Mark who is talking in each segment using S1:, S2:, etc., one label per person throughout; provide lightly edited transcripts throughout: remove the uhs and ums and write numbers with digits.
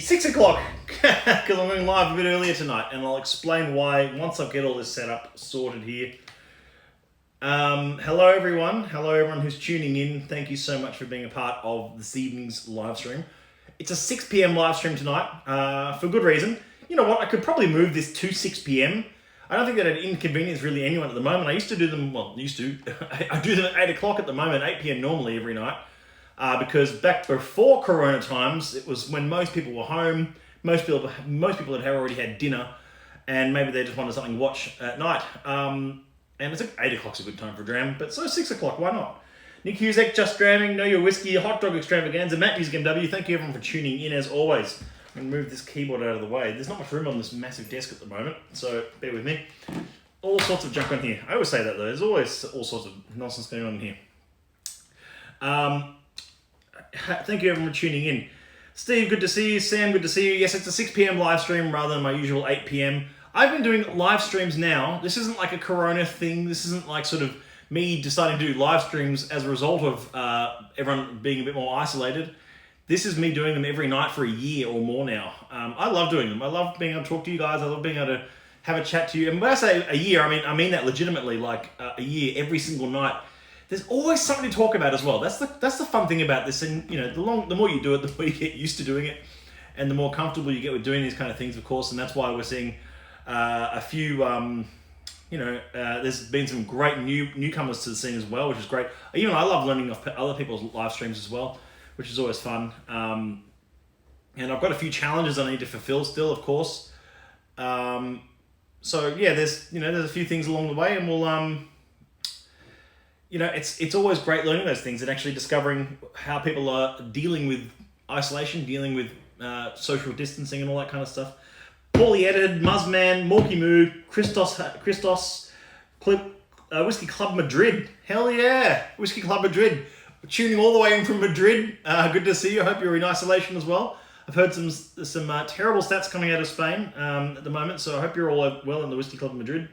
S1: 6 o'clock because I'm going live a bit earlier tonight, and I'll explain why once I get all this set up, sorted here. Hello everyone who's tuning in. Thank you so much for being a part of this evening's live stream. It's a 6 p.m. live stream tonight for good reason. You know what, I could probably move this to 6 p.m. I don't think that it inconvenience really anyone at the moment. I used to do them, I do them at 8 o'clock at the moment, 8 p.m. normally every night. Because back before Corona times, it was when most people were home, most people had already had dinner, and maybe they just wanted something to watch at night. And it's 8 o'clock's a good time for a dram, but so 6 o'clock, why not? Nick Husek, Just Dramming, Know Your Whiskey, Hot Dog Extravaganza, Matt Music MW, thank you everyone for tuning in as always. I'm going to move this keyboard out of the way. There's not much room on this massive desk at the moment, so bear with me. All sorts of junk on here. I always say that though, there's always all sorts of nonsense going on here. Thank you everyone for tuning in. Steve, good to see you. Sam, good to see you. Yes, it's a 6 p.m. live stream rather than my usual 8 p.m. I've been doing live streams now. This isn't like a Corona thing. This isn't like sort of me deciding to do live streams as a result of everyone being a bit more isolated. This is me doing them every night for a year or more now. I love doing them. I love being able to talk to you guys. I love being able to have a chat to you. And when I say a year, I mean that legitimately, like a year every single night. There's always something to talk about as well. That's the fun thing about this. And you know, the more you do it, the more you get used to doing it, and the more comfortable you get with doing these kind of things, of course. And that's why we're seeing a few. There's been some great newcomers to the scene as well, which is great. Even I love learning off other people's live streams as well, which is always fun. And I've got a few challenges I need to fulfill still, of course. So yeah, there's a few things along the way, and we'll it's always great learning those things and actually discovering how people are dealing with isolation, dealing with social distancing and all that kind of stuff. Paulie Edited, Muzzman, Morky Moo, Christos, Whisky Club Madrid. Hell yeah, Whisky Club Madrid. We're tuning all the way in from Madrid. Good to see you. I hope you're in isolation as well. I've heard some terrible stats coming out of Spain at the moment, so I hope you're all well in the Whisky Club Madrid.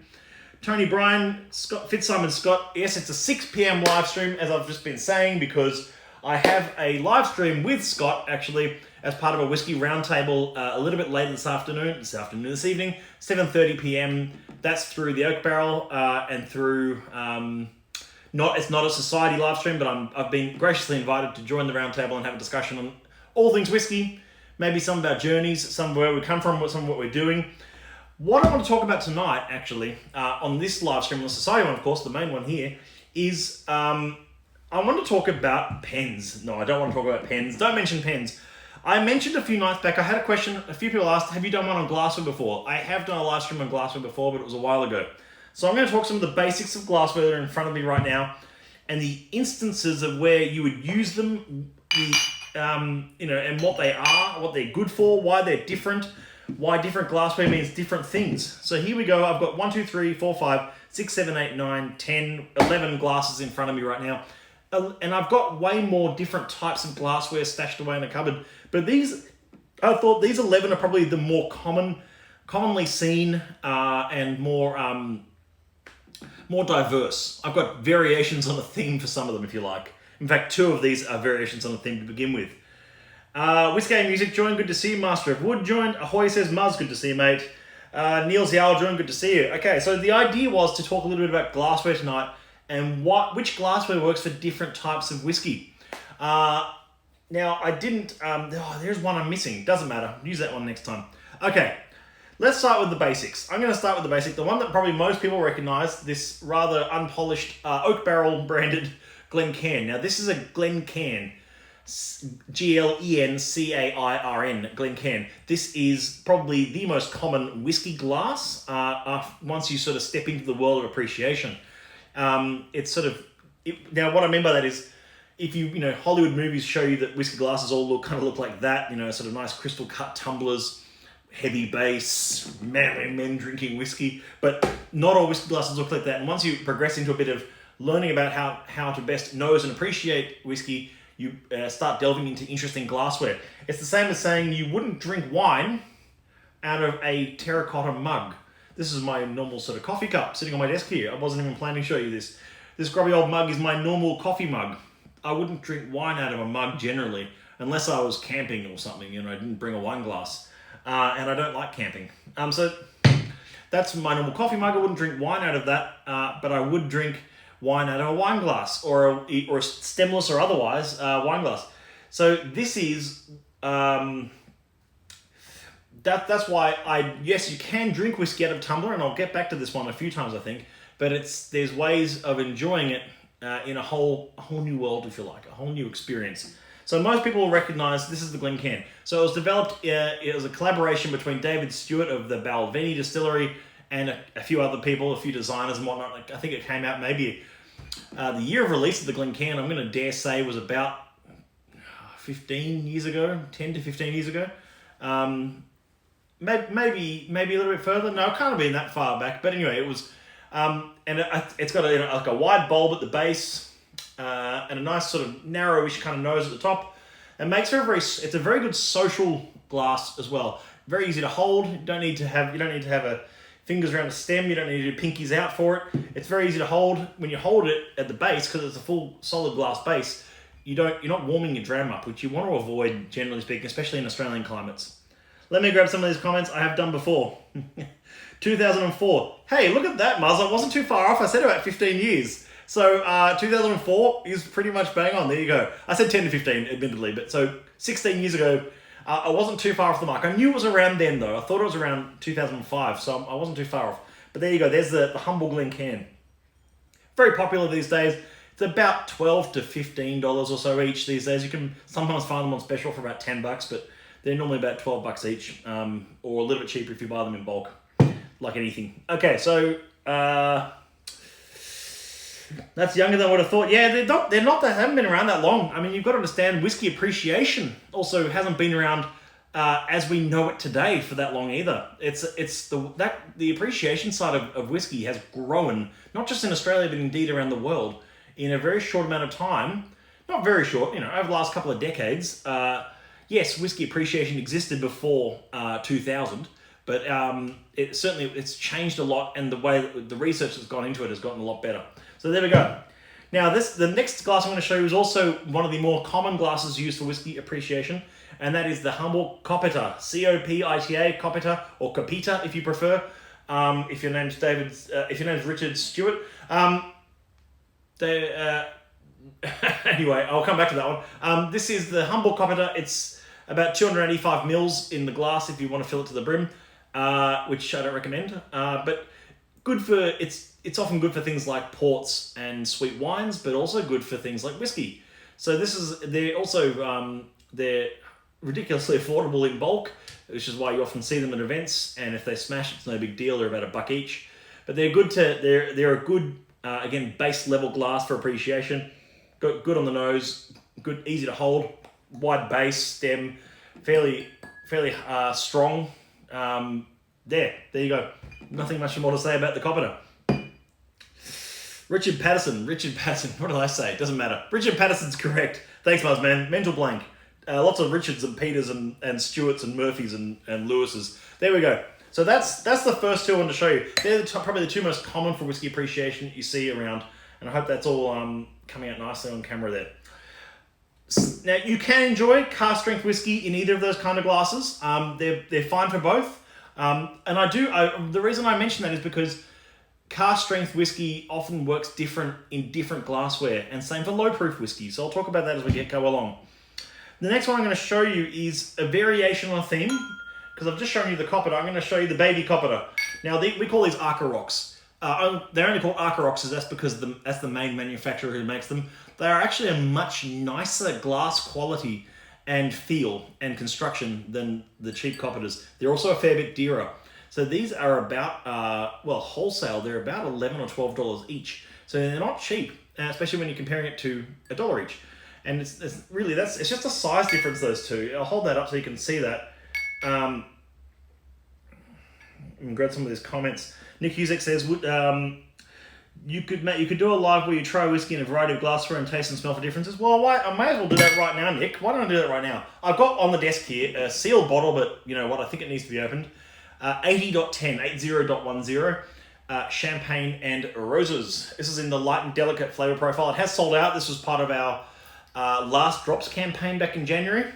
S1: Tony Bryan, Fitzsimon Scott. Yes, it's a 6 p.m. live stream, as I've just been saying, because I have a live stream with Scott, actually, as part of a whiskey roundtable a little bit later this evening, 7:30 p.m. That's through the Oak Barrel and through, it's not a society live stream, but I've been graciously invited to join the roundtable and have a discussion on all things whiskey, maybe some of our journeys, some of where we come from, some of what we're doing. What I want to talk about tonight, actually, on this live stream, on the Society one, of course, the main one here, is I want to talk about pens. No, I don't want to talk about pens. Don't mention pens. I mentioned a few nights back, I had a question, a few people asked, have you done one on Glassware before? I have done a live stream on Glassware before, but it was a while ago. So I'm going to talk some of the basics of Glassware that are in front of me right now, and the instances of where you would use them, and what they are, what they're good for, why they're different, why different glassware means different things. So here we go. I've got 1, 2, 3, 4, 5, 6, 7, 8, 9, 10, 11 glasses in front of me right now. And I've got way more different types of glassware stashed away in the cupboard. But I thought these 11 are probably the more commonly seen and more diverse. I've got variations on a theme for some of them, if you like. In fact, 2 of these are variations on a theme to begin with. Whisky Music joined, good to see you. Master of Wood joined. Ahoy says, Muzz, good to see you, mate. Neil Zial joined, good to see you. Okay, so the idea was to talk a little bit about glassware tonight and which glassware works for different types of whiskey. Now, I didn't... there's one I'm missing. Doesn't matter. Use that one next time. Okay, let's start with the basics. I'm going to start with the basic. The one that probably most people recognise, this rather unpolished Oak Barrel branded Glencairn. Now, this is a Glencairn. Glencairn, Glencairn. This is probably the most common whiskey glass once you sort of step into the world of appreciation. Now what I mean by that is if Hollywood movies show you that whiskey glasses all look like that, sort of nice crystal cut tumblers, heavy base, men drinking whiskey, but not all whiskey glasses look like that. And once you progress into a bit of learning about how to best nose and appreciate whiskey, you start delving into interesting glassware. It's the same as saying you wouldn't drink wine out of a terracotta mug. This is my normal sort of coffee cup sitting on my desk here. I wasn't even planning to show you this. This grubby old mug is my normal coffee mug. I wouldn't drink wine out of a mug generally, unless I was camping or something, I didn't bring a wine glass. And I don't like camping. So that's my normal coffee mug. I wouldn't drink wine out of that, but I would drink wine out of a wine glass or a stemless or otherwise wine glass. So this is that's why yes, you can drink whiskey out of tumbler, and I'll get back to this one a few times I think. But there's ways of enjoying it in a whole new world, if you like, a whole new experience. So most people will recognize this is the Glencairn. So it was developed, it was a collaboration between David Stewart of the Balvenie Distillery and a few other people, a few designers and whatnot. Like, I think it came out maybe the year of release of the Glencairn, I'm going to dare say, was about 15 years ago, 10 to 15 years ago. Maybe a little bit further. No, it can't have been that far back. But anyway, it was, and it's got like a wide bulb at the base, and a nice sort of narrowish kind of nose at the top. It makes it's a very good social glass as well. Very easy to hold. You don't need to have a fingers around the stem. You don't need to do pinkies out for it. It's very easy to hold. When you hold it at the base, because it's a full solid glass base, you're not warming your dram up, which you want to avoid, generally speaking, especially in Australian climates. Let me grab some of these comments I have done before. 2004. Hey, look at that, Muzz. I wasn't too far off. I said about 15 years. So 2004 is pretty much bang on. There you go. I said 10 to 15, admittedly, but so 16 years ago, I wasn't too far off the mark. I knew it was around then, though. I thought it was around 2005, so I wasn't too far off. But there you go. There's the humble Glencairn. Very popular these days. It's about $12 to $15 or so each these days. You can sometimes find them on special for about $10, but they're normally about $12 each, or a little bit cheaper if you buy them in bulk, like anything. Okay, so that's younger than I would have thought. Yeah, they haven't been around that long. I mean, you've got to understand, whiskey appreciation also hasn't been around as we know it today for that long either. The appreciation side of whiskey has grown, not just in Australia, but indeed around the world in a very short amount of time. Not very short, over the last couple of decades. Yes, whiskey appreciation existed before 2000, but it's changed a lot, and the way that the research that's gone into it has gotten a lot better. So there we go. Now the next glass I'm going to show you is also one of the more common glasses used for whiskey appreciation, and that is the humble Copita, C-O-P-I-T-A, Copita, or Copita if you prefer. If your name's Richard Stewart. Anyway, I'll come back to that one. This is the humble Copita. It's about 285 mils in the glass if you want to fill it to the brim, which I don't recommend. But good for it's often good for things like ports and sweet wines, but also good for things like whiskey. So they're ridiculously affordable in bulk, which is why you often see them at events. And if they smash, it's no big deal. They're about $1 each, but they're a good again base level glass for appreciation. Good on the nose, good, easy to hold, wide base, stem, fairly strong. There you go. Nothing much more to say about the Copita. Richard Patterson. What did I say? Doesn't matter. Richard Patterson's correct. Thanks, Buzzman. Mental blank. Lots of Richards and Peters and Stewarts and Murphys and Lewises. There we go. So that's the first two I want to show you. They're probably the two most common for whiskey appreciation that you see around, and I hope that's all coming out nicely on camera there. Now, you can enjoy cask strength whiskey in either of those kind of glasses. They're fine for both. The reason I mention that is because cask strength whiskey often works different in different glassware, and same for low proof whiskey. So I'll talk about that as we go along. The next one I'm going to show you is a variation on a theme, because I've just shown you the Copita. I'm going to show you the baby Copita. Now, we call these Arca Rocks. They're only called Arca Rocks that's because that's the main manufacturer who makes them. They are actually a much nicer glass quality and feel and construction than the cheap Copitas. They're also a fair bit dearer. So these are about, wholesale, they're about $11 or $12 each. So they're not cheap, especially when you're comparing it to $1 each. And it's just a size difference, those two. I'll hold that up so you can see that. And grab some of these comments. Nick Husek says, you could do a live where you try whiskey in a variety of glassware and taste and smell for differences. Well, I may as well do that right now, Nick. Why don't I do that right now? I've got on the desk here a sealed bottle, but you know what? I think it needs to be opened. 80.10, champagne and roses. This is in the light and delicate flavor profile. It has sold out. This was part of our Last Drops campaign back in January.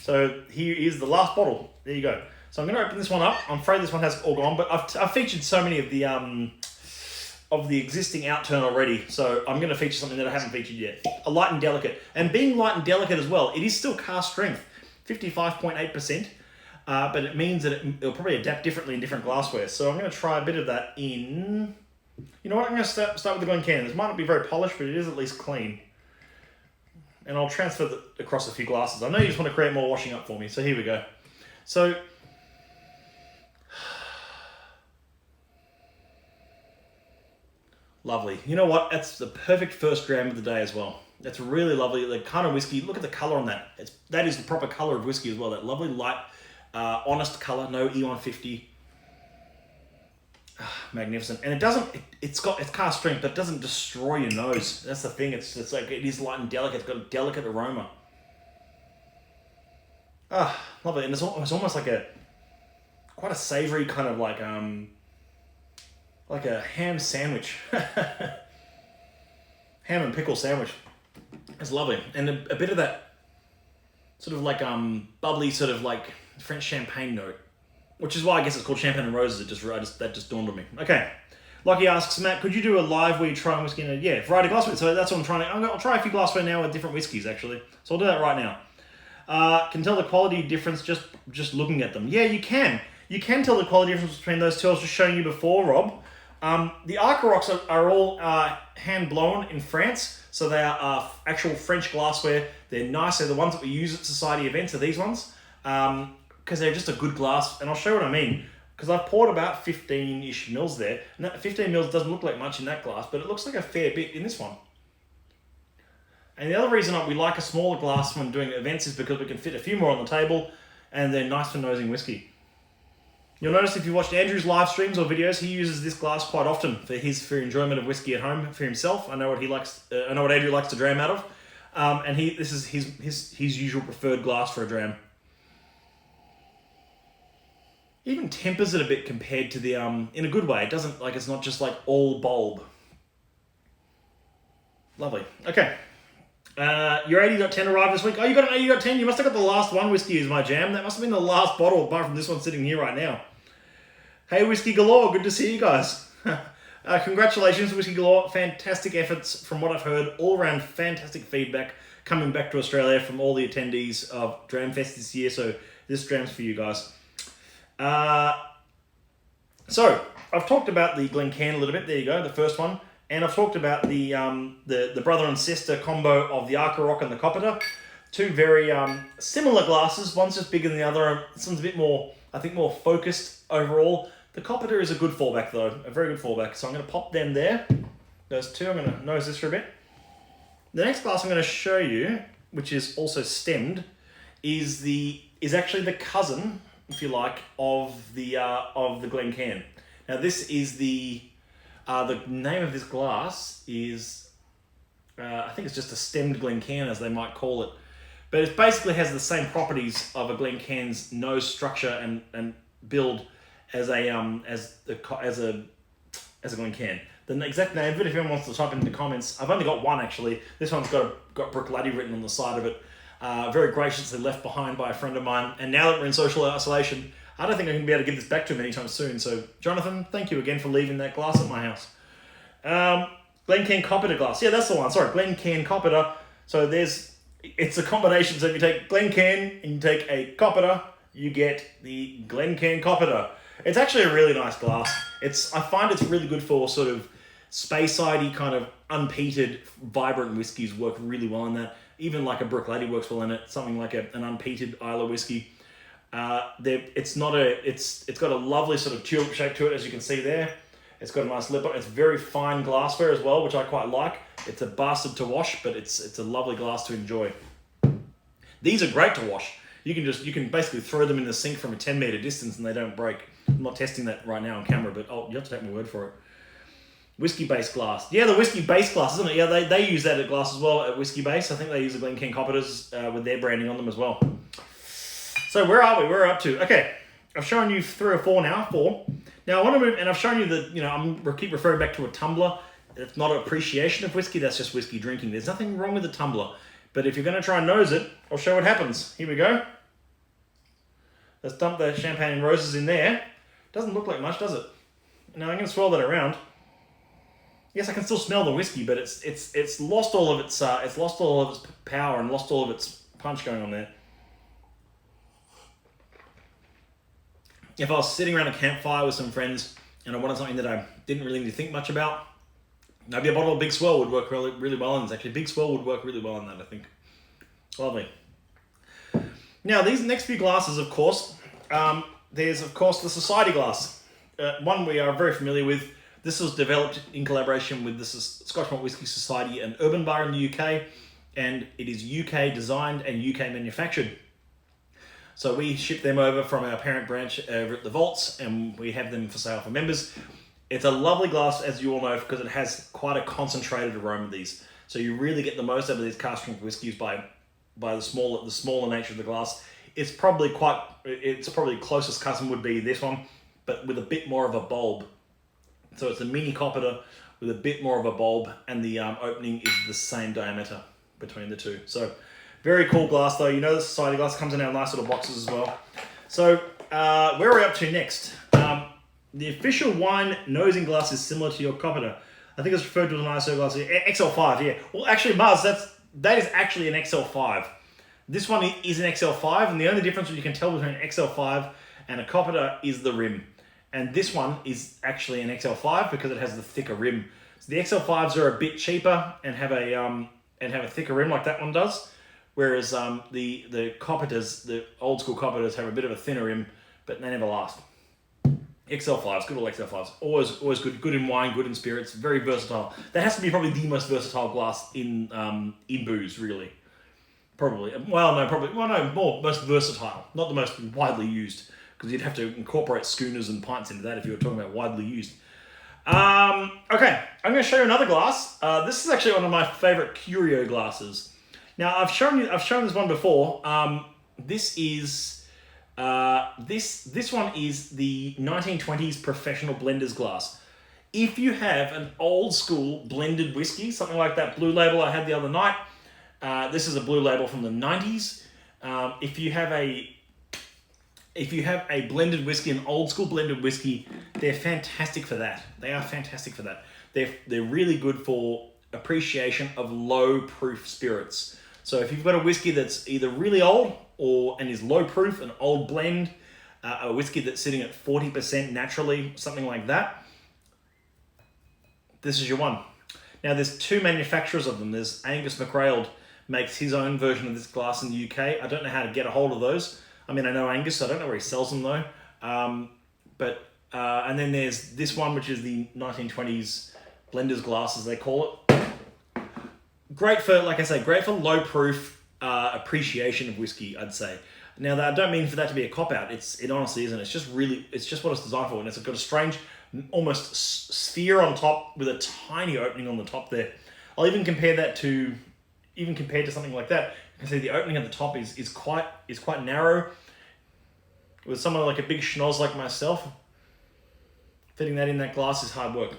S1: So here is the last bottle. There you go. So I'm going to open this one up. I'm afraid this one has all gone, but I've featured so many of the existing outturn already. So I'm going to feature something that I haven't featured yet. A light and delicate. And being light and delicate as well, it is still cask strength, 55.8%. But it means that it'll probably adapt differently in different glassware. So I'm going to try a bit of that in... You know what? I'm going to start with the Glencairn. This might not be very polished, but it is at least clean. And I'll transfer it across a few glasses. I know you just want to create more washing up for me, so here we go. So... Lovely. You know what? That's the perfect first dram of the day as well. That's really lovely. The kind of whiskey, look at the colour on that. That is the proper colour of whiskey as well. That lovely light, honest colour, no E150. Magnificent. And it doesn't, it's cask strength, but it doesn't destroy your nose. That's the thing. It's like, it is light and delicate. It's got a delicate aroma. Lovely. And it's almost like quite a savoury kind of like a ham sandwich. Ham and pickle sandwich. It's lovely. And a bit of that sort of like bubbly sort of like French champagne note. Which is why I guess it's called Champagne and Roses. That just dawned on me. Okay. Lockie asks, Matt, could you do a live where you try whiskey in a variety glassware? So that's what I'm trying to... I'll try a few glassware now with different whiskies, actually. So I'll do that right now. Can tell the quality difference just looking at them. Yeah, you can. You can tell the quality difference between those two I was just showing you before, Rob. The Arcarocs are all hand-blown in France. So they are actual French glassware. They're nice. They're the ones that we use at society events are these ones. Because they're just a good glass. And I'll show you what I mean. Because I've poured about 15-ish mils there. And that 15 mils doesn't look like much in that glass, but it looks like a fair bit in this one. And the other reason we like a smaller glass when doing events is because we can fit a few more on the table and they're nice for nosing whiskey. You'll notice if you watched Andrew's live streams or videos, he uses this glass quite often for enjoyment of whiskey at home for himself. I know what he likes. I know what Andrew likes to dram out of, and this is his usual preferred glass for a dram. Even tempers it a bit compared to the in a good way. It doesn't like it's not just like all bulb. Lovely. Okay. Your 80.10 arrived this week. Oh, you got an 80.10? You must have got the last one, Whiskey is my jam. That must have been the last bottle, apart from this one sitting here right now. Hey, Whiskey Galore, good to see you guys. Congratulations, Whiskey Galore. Fantastic efforts from what I've heard. All around fantastic feedback coming back to Australia from all the attendees of Dramfest this year. So this dram's for you guys. So I've talked about the Glencairn a little bit. There you go, the first one. And I've talked about the brother and sister combo of the Arcaroc and the Copita. Two very similar glasses. One's just bigger than the other. This one's a bit more, I think, more focused overall. The Copita is a good fallback though, a very good fallback. So I'm going to pop them there. Those two, I'm going to nose this for a bit. The next glass I'm going to show you, which is also stemmed, is actually the cousin, if you like, of the Glencairn. Now this is the name of this glass is, I think it's just a stemmed Glencairn, as they might call it. But it basically has the same properties of a Glencairn's nose structure and build as a Glencairn. The exact name of it, if anyone wants to type it in the comments, I've only got one actually. This one's got Brook Laddie written on the side of it. Very graciously left behind by a friend of mine. And now that we're in social isolation, I don't think I'm going to be able to give this back to him anytime soon. So, Jonathan, thank you again for leaving that glass at my house. Glencairn Copita glass. Yeah, that's the one. Sorry, Glencairn Copita. So it's a combination. So if you take Glencairn and you take a Copita, you get the Glencairn Copita. It's actually a really nice glass. I find it's really good for sort of Speyside-y kind of unpeated, vibrant whiskies work really well in that. Even like a Brook Laddie works well in it. Something like an unpeated Isla whiskey. It's got a lovely sort of tulip shape to it, as you can see there. It's got a nice lip on it. It's very fine glassware as well, which I quite like. It's a bastard to wash, but it's a lovely glass to enjoy. These are great to wash. You can basically throw them in the sink from a 10-meter distance and they don't break. I'm not testing that right now on camera, but you have to take my word for it. Whiskey-based glass. Yeah, the whiskey-based glass, isn't it? Yeah, they use that at glass as well, at whiskey-based. I think they use the Glencairn Copitas with their branding on them as well. So where are we? Where are we up to? Okay, I've shown you 3 or 4 now. 4. Now I want to move, and I've shown you that, I keep referring back to a tumbler. It's not an appreciation of whiskey, that's just whiskey drinking. There's nothing wrong with a tumbler. But if you're going to try and nose it, I'll show what happens. Here we go. Let's dump the champagne and roses in there. Doesn't look like much, does it? Now I'm going to swirl that around. Yes, I can still smell the whiskey, but it's lost all of its power and lost all of its punch going on there. If I was sitting around a campfire with some friends and I wanted something that I didn't really need to think much about, maybe a bottle of Big Swell would work really, really well in this. Actually, Big Swell would work really well in that, I think. Lovely. Now, these next few glasses, of course, there's, of course, the Society glass. One we are very familiar with. This was developed in collaboration with the Scotch Malt Whisky Society and Urban Bar in the UK, and it is UK designed and UK manufactured. So we ship them over from our parent branch over at the Vaults, and we have them for sale for members. It's a lovely glass, as you all know, because it has quite a concentrated aroma, these. So you really get the most out of these cask strength whiskies by the smaller nature of the glass. It's probably closest cousin would be this one, but with a bit more of a bulb. So it's a mini coppeter with a bit more of a bulb, and the opening is the same diameter between the two. So very cool glass though. You know the Society glass comes in our nice little boxes as well. So where are we up to next? The official wine nosing glass is similar to your coppeter. I think it's referred to as an ISO glass here. XL5, yeah. Well, actually, Mars, that is actually an XL5. This one is an XL5, and the only difference you can tell between an XL5 and a coppeter is the rim. And this one is actually an XL5 because it has the thicker rim. So the XL5s are a bit cheaper and have a thicker rim like that one does, whereas the copeters, the old school copeters, have a bit of a thinner rim, but they never last. XL5s, good old XL5s, always good in wine, good in spirits, very versatile. That has to be probably the most versatile glass in booze, really. Most versatile, not the most widely used, because you'd have to incorporate schooners and pints into that if you were talking about widely used. Okay, I'm going to show you another glass. This is actually one of my favorite curio glasses. Now I've shown this one before. This one is the 1920s professional blender's glass. If you have an old school blended whiskey, something like that Blue Label I had the other night, this is a Blue Label from the 90s. If you have a blended whiskey, an old school blended whiskey, they're fantastic for that. They are fantastic for that. They're really good for appreciation of low proof spirits. So if you've got a whiskey that's either really old and is low proof, an old blend, a whiskey that's sitting at 40% naturally, something like that, this is your one. Now there's two manufacturers of them. There's Angus MacRailed makes his own version of this glass in the UK. I don't know how to get a hold of those. I mean, I know Angus, so I don't know where he sells them though. And then there's this one, which is the 1920s blender's glass, as they call it. Great for low proof appreciation of whiskey, I'd say. Now, I don't mean for that to be a cop out. It honestly isn't. It's just what it's designed for, and it's got a strange, almost sphere on top with a tiny opening on the top there. I'll even compare that to something like that. You can see the opening at the top is quite narrow. With someone like a big schnoz like myself, fitting that in that glass is hard work.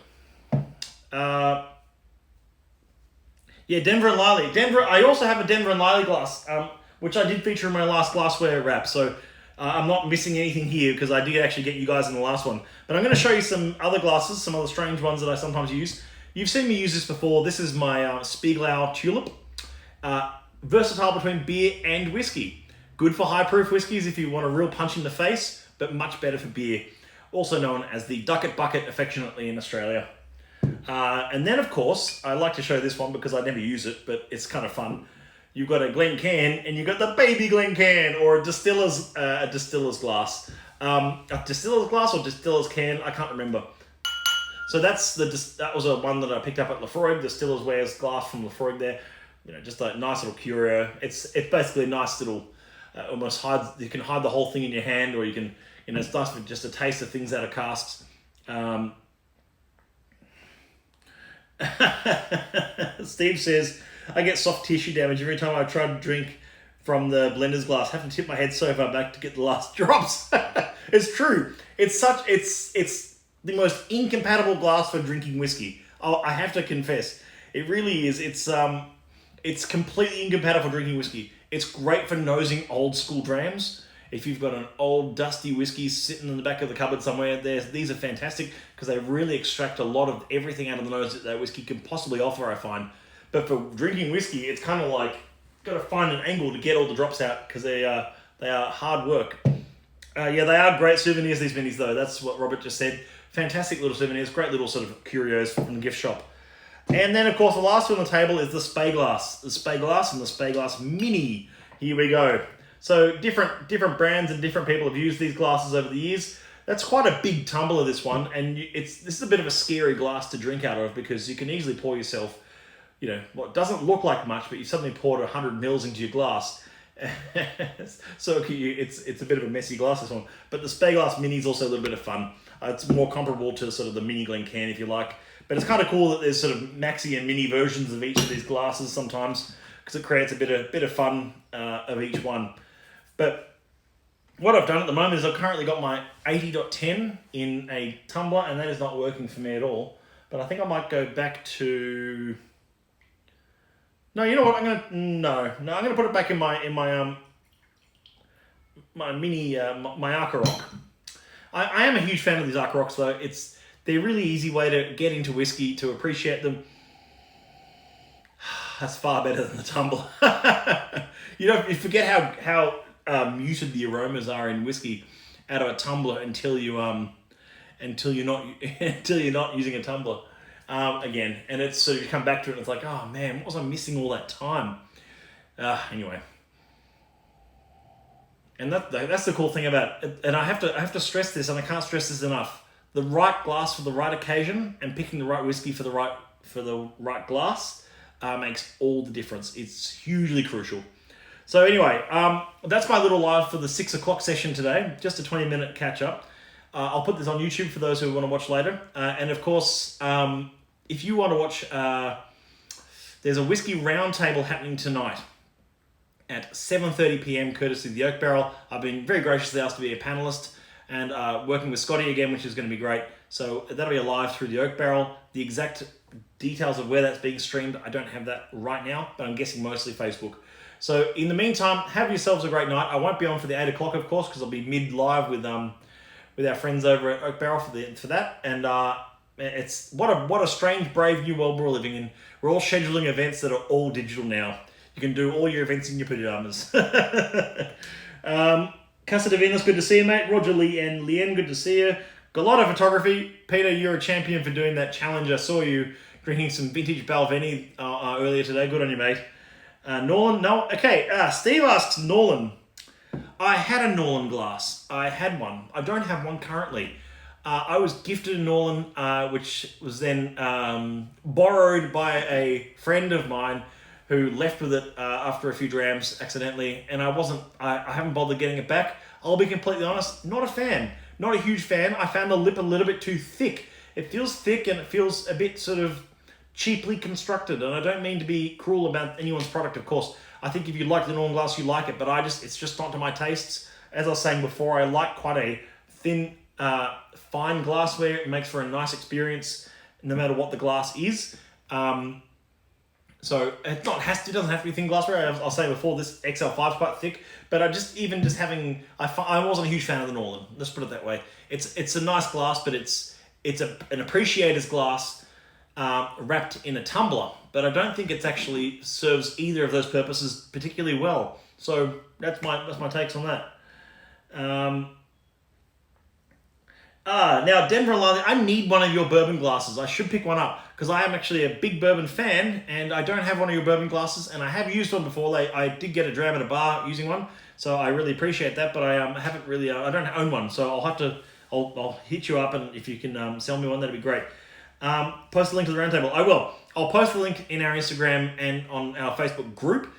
S1: Denver and Liley. I also have a Denver and Liley glass, which I did feature in my last Glassware wrap. So I'm not missing anything here because I did actually get you guys in the last one. But I'm going to show you some other glasses, some other strange ones that I sometimes use. You've seen me use this before. This is my Spiegelau Tulip. Versatile between beer and whiskey. Good for high proof whiskies if you want a real punch in the face, but much better for beer. Also known as the Ducket Bucket affectionately in Australia. And then, of course, I like to show this one because I never use it, but it's kind of fun. You've got a Glencairn, and you've got the baby Glencairn, or a distiller's glass. A distiller's glass or distiller's can, I can't remember. So that was a one that I picked up at Lefroy, Distillers Ware's glass from Lefroy there. You know, just a nice little curio. It's basically a nice little, almost you can hide the whole thing in your hand, or you can, it's nice for just a taste of things out of casks. Steve says, I get soft tissue damage every time I try to drink from the blender's glass. I have to tip my head so far back to get the last drops. It's true. It's the most incompatible glass for drinking whiskey. I have to confess. It really is. It's completely incompatible for drinking whiskey. It's great for nosing old school drams. If you've got an old dusty whiskey sitting in the back of the cupboard somewhere, these are fantastic because they really extract a lot of everything out of the nose that whiskey can possibly offer, I find. But for drinking whiskey, it's kind of like got to find an angle to get all the drops out because they are hard work. Yeah, they are great souvenirs, these minis, though. That's what Robert just said. Fantastic little souvenirs, great little sort of curios from the gift shop. And then, of course, the last one on the table is the Spey Glass. The Spey Glass and the Spey Glass Mini. Here we go. So different brands and different people have used these glasses over the years. That's quite a big tumbler, this one, and this is a bit of a scary glass to drink out of because you can easily pour yourself, what doesn't look like much, but you suddenly poured 100 mils into your glass. So it's a bit of a messy glass, this one. But the Spey Glass Mini is also a little bit of fun. It's more comparable to sort of the Mini Glencairn, if you like. But it's kind of cool that there's sort of maxi and mini versions of each of these glasses sometimes because it creates a bit of fun of each one. But what I've done at the moment is I've currently got my 80.10 in a tumbler, and that is not working for me at all. But I think I might go back to... No, you know what? I'm gonna put it back in my my mini my Arca Rock. I am a huge fan of these Arca Rocks, though. They're a really easy way to get into whiskey, to appreciate them. That's far better than the tumbler. You forget how muted the aromas are in whiskey out of a tumbler until you're not using a tumbler again, and it's sort of you come back to it and it's like, oh man, what was I missing all that time? Anyway, and that's the cool thing about it, and I have to stress this, and I can't stress this enough: the right glass for the right occasion and picking the right whiskey for the right glass makes all the difference. It's hugely crucial. So anyway, that's my little live for the 6 o'clock session today. Just a 20-minute catch-up. I'll put this on YouTube for those who want to watch later. And of course, if you want to watch, there's a whiskey roundtable happening tonight at 7:30 p.m. courtesy of the Oak Barrel. I've been very graciously asked to be a panelist and working with Scotty again, which is going to be great. So that'll be a live through the Oak Barrel. The exact details of where that's being streamed, I don't have that right now, but I'm guessing mostly Facebook. So in the meantime, have yourselves a great night. I won't be on for the 8 o'clock, of course, because I'll be mid-live with our friends over at Oak Barrel for that. And it's what a strange, brave new world we're living in. We're all scheduling events that are all digital now. You can do all your events in your pajamas. Casa Divinas, good to see you, mate. Roger Lee and Lien, good to see you. Galotto Photography. Peter, you're a champion for doing that challenge. I saw you drinking some vintage Balvenie earlier today. Good on you, mate. Norland, no. Okay, Steve asks, Norland. I had a Norland glass. I had one. I don't have one currently. I was gifted a Norland, which was then borrowed by a friend of mine who left with it after a few drams accidentally, and I haven't bothered getting it back. I'll be completely honest, not a fan. Not a huge fan. I found the lip a little bit too thick. It feels thick and it feels a bit sort of cheaply constructed, and I don't mean to be cruel about anyone's product, of course. I think if you like the Norland glass, you like it, but it's just not to my tastes. As I was saying before, I like quite a thin, fine glassware. It makes for a nice experience, no matter what the glass is. So it doesn't have to be thin glassware. I'll say before, this XL5 is quite thick, but I wasn't a huge fan of the Norland. Let's put it that way. It's a nice glass, but it's an appreciator's glass wrapped in a tumbler. But I don't think it actually serves either of those purposes particularly well. So that's my takes on that. Now, Denver and Lily, I need one of your bourbon glasses. I should pick one up because I am actually a big bourbon fan, and I don't have one of your bourbon glasses, and I have used one before. I did get a dram at a bar using one, so I really appreciate that. But I haven't really. I don't own one, so I'll hit you up, and if you can sell me one, that'd be great. Post a link to the roundtable. I will. I'll post the link in our Instagram and on our Facebook group.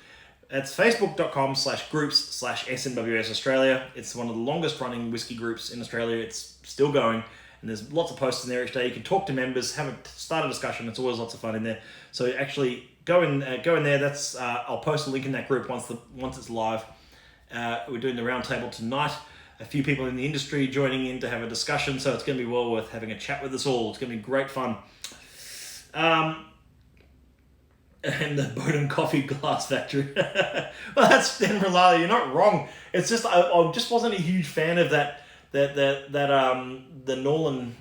S1: That's facebook.com/groups/SNWS Australia. It's one of the longest running whiskey groups in Australia. It's still going, and there's lots of posts in there each day. You can talk to members, start a discussion. It's always lots of fun in there. So actually go in there. That's I'll post a link in that group once it's live. We're doing the roundtable tonight. A few people in the industry joining in to have a discussion, so it's going to be well worth having a chat with us all. It's going to be great fun. And the Bowden Coffee Glass Factory. Well, that's Denver Lala. You're not wrong. It's just I just wasn't a huge fan of the Norland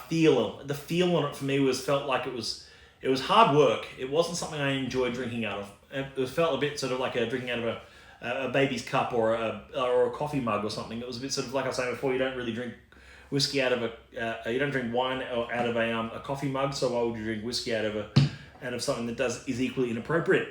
S1: feel. The feel on it for me felt like it was hard work. It wasn't something I enjoyed drinking out of. It felt a bit sort of like drinking out of a baby's cup or a coffee mug or something. It was a bit sort of like I was saying before. You don't really drink whiskey out of you don't drink wine out of a coffee mug. So why would you drink whiskey out of something that is equally inappropriate?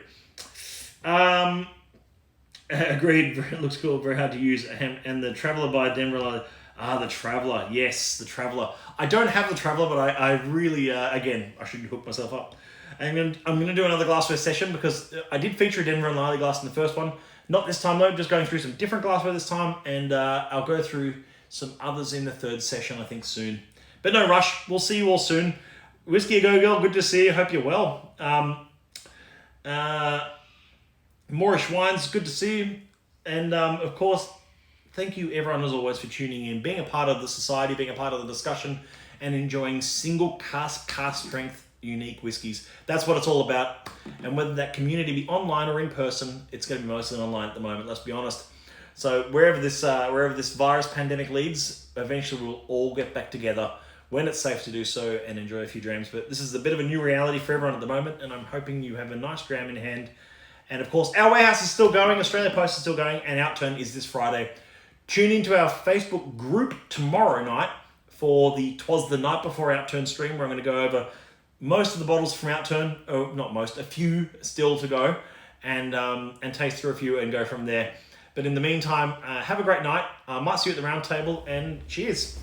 S1: Agreed. It looks cool. Very hard to use. And the Traveller by Denver. The Traveller. Yes, the Traveller. I don't have the Traveller, but I really again I should hook myself up. And I'm gonna do another glassware session because I did feature a Denver and Lally glass in the first one. Not this time though. Just going through some different glassware this time, and I'll go through some others in the third session I think soon. But no rush. We'll see you all soon. Whisky Go Girl, good to see you. Hope you're well. Moorish Wines, good to see you. And of course, thank you everyone as always for tuning in, being a part of the society, being a part of the discussion, and enjoying single cask strength unique whiskies. That's what it's all about. And whether that community be online or in person, it's going to be mostly online at the moment, let's be honest. So wherever this virus pandemic leads, eventually we'll all get back together when it's safe to do so and enjoy a few drams. But this is a bit of a new reality for everyone at the moment, and I'm hoping you have a nice dram in hand. And of course, our warehouse is still going, Australia Post is still going, and Outturn is this Friday. Tune into our Facebook group tomorrow night for the Twas the Night Before Outturn stream, where I'm going to go over most of the bottles from Outturn, or not most, a few still to go, and taste through a few and go from there. But in the meantime, have a great night. I might see you at the round table, and cheers.